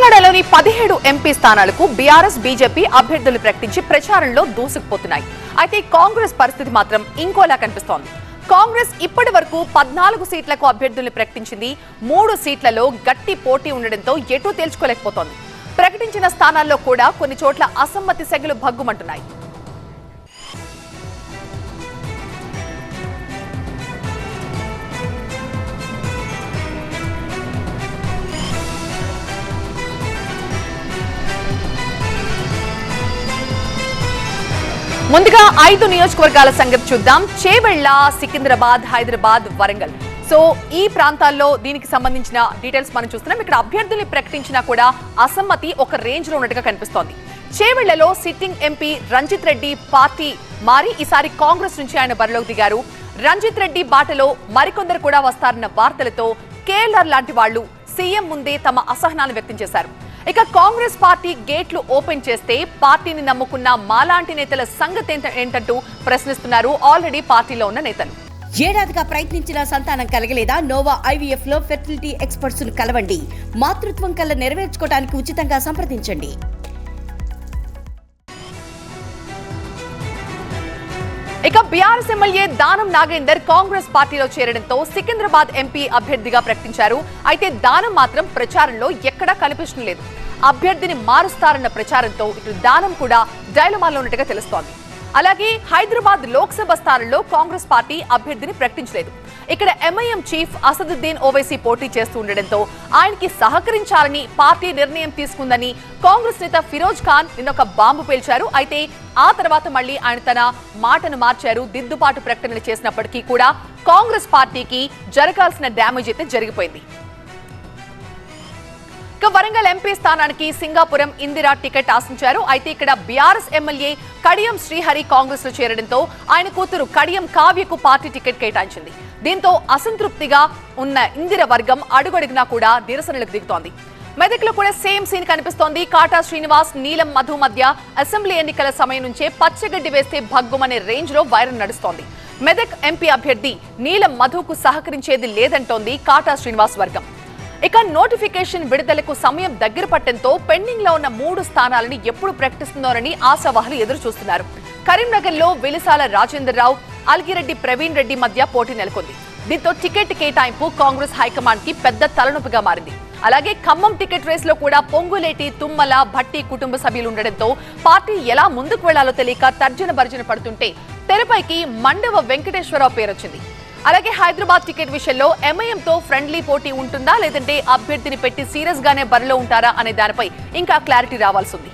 తెలంగాణలోని 17 ఎంపీ స్థానాలకు BRS BJP అభ్యర్థులు ప్రకటించి ప్రచారంలో దూసుకుపోతున్నాయి. అయితే కాంగ్రెస్ పరిస్థితి మాత్రం ఇంకోలా కనిపిస్తోంది. కాంగ్రెస్ ఇప్పటి వరకు 14 సీట్లకు అభ్యర్థుల్ని ప్రకటించింది. 3 సీట్లలో గట్టి పోటీ ఉండడంతో ఎటూ తేల్చుకోలేకపోతోంది. ప్రకటించిన స్థానాల్లో కూడా కొన్ని చోట్ల అసమ్మతి సెగలు భగ్గుమంటున్నాయి. ముందుగా 5 నియోజకవర్గాల సంగతి చూద్దాం. చేవెళ్ల, సికింద్రాబాద్, హైదరాబాద్, వరంగల్. సో ఈ ప్రాంతాల్లో దీనికి సంబంధించిన డీటెయిల్స్ మనం చూస్తున్నాం. ఇక్కడ అభ్యర్థుల్ని ప్రకటించినా కూడా అసమ్మతి ఒక రేంజ్ లో ఉన్నట్టుగా కనిపిస్తోంది. చేవెళ్లలో sitting MP Ranjith Reddy party మారి ఈసారి కాంగ్రెస్ నుంచి ఆయన బరిలోకి దిగారు. రంజిత్ రెడ్డి బాటలో మరికొందరు కూడా వస్తారన్న వార్తలతో కేఎల్ఆర్ లాంటి వాళ్లు సీఎం ముందే తమ అసహనాన్ని వ్యక్తం చేశారు. ఇక కాంగ్రెస్ పార్టీ గేట్లు ఓపెన్ చేస్తే పార్టీని నమ్ముకున్న మాలాంటి నేతల సంగతి ఏంటంటూ ప్రశ్నిస్తున్నారు ఆల్రెడీ పార్టీలో ఉన్న నేతలు. ఏడాదిగా ప్రయత్నించిన సంతానం కలగలేదా? నోవా ఐవీఎఫ్ లో ఫెర్టిలిటీ ఎక్స్పర్ట్స్ ను కలవండి. మాతృత్వం కల్లా నెరవేర్చుకోవడానికి ఉచితంగా సంప్రదించండి. ఇక బీఆర్ఎస్ ఎమ్మెల్యే దానం నాగేందర్ కాంగ్రెస్ పార్టీలో చేరడంతో సికింద్రాబాద్ ఎంపీ అభ్యర్థిగా ప్రకటించారు. అయితే దానం మాత్రం ప్రచారంలో ఎక్కడా కనిపించడం లేదు. అభ్యర్థిని మారుస్తారన్న ప్రచారంతో ఇటు దానం కూడా డైలమాలో ఉన్నట్టుగా తెలుస్తోంది. అలాగే హైదరాబాద్ లోక్సభ స్థానంలో కాంగ్రెస్ పార్టీ అభ్యర్థిని ప్రకటించలేదు. ఇక్కడ ఎంఐఎం చీఫ్ అసదుద్దీన్ ఓవైసీ పోటీ చేస్తూ ఉండడంతో ఆయనకి సహకరించాలని పార్టీ నిర్ణయం తీసుకుందని కాంగ్రెస్ నేత ఫిరోజ్ ఖాన్ నిన్నొక బాంబు పేల్చారు. అయితే ఆ తర్వాత మళ్లీ ఆయన తన మాటను మార్చారు. దిద్దుబాటు ప్రకటనలు చేసినప్పటికీ కూడా కాంగ్రెస్ పార్టీకి జరగాల్సిన డ్యామేజ్ అయితే జరిగిపోయింది. వరంగల్ ఎంపీ స్థానానికి సింగాపురం ఇందిరా టికెట్ ఆశించారు. అయితే ఇక్కడ బీఆర్ఎస్ ఎమ్మెల్యే కడియం శ్రీహరి కాంగ్రెస్ లో చేరడంతో ఆయన కూతురు కడియం కావ్యకు పార్టీ టికెట్ కేటాయించింది. దీంతో అసంతృప్తిగా ఉన్న ఇందిర వర్గం అడుగడుగునా కూడా నిరసనలకు దిగుతోంది. మెదక్లో కూడా సేమ్ సీన్ కనిపిస్తోంది. కాటా శ్రీనివాస్, నీలం మధు మధ్య అసెంబ్లీ ఎన్నికల సమయం నుంచే పచ్చగడ్డి వేస్తే భగ్గుమనే రేంజ్ లో వైరం నడుస్తోంది. మెదక్ ఎంపీ అభ్యర్థి నీలం మధుకు సహకరించేది లేదంటోంది కాటా శ్రీనివాస్ వర్గం. ఇక నోటిఫికేషన్ విడుదలకు సమయం దగ్గర పట్టడంతో పెండింగ్ లో ఉన్న 3 స్థానాలని ఎప్పుడు ప్రకటిస్తున్నారని ఆశావాహులు ఎదురు చూస్తున్నారు. కరీంనగర్ లో వెలిసాల రాజేందర్ రావు, అల్గిరెడ్డి ప్రవీణ్ రెడ్డి మధ్య పోటీ నెలకొంది. దీంతో టికెట్ కేటాయింపు కాంగ్రెస్ హైకమాండ్ కి పెద్ద తలనొప్పిగా మారింది. అలాగే ఖమ్మం టికెట్ రేస్ లో కూడా పొంగులేటి, తుమ్మల, భట్టి కుటుంబ సభ్యులు ఉండడంతో పార్టీ ఎలా ముందుకు వెళ్లాలో తెలియక తర్జన భర్జన పడుతుంటే తెరపైకి మండవ వెంకటేశ్వరరావు పేరొచ్చింది. అలాగే హైదరాబాద్ టికెట్ విషయంలో ఎంఐఎంతో ఫ్రెండ్లీ పోటీ ఉంటుందా లేదంటే అభ్యర్థిని పెట్టి సీరియస్ గానే బరిలో ఉంటారా అనే దానిపై ఇంకా క్లారిటీ రావాల్సి ఉంది.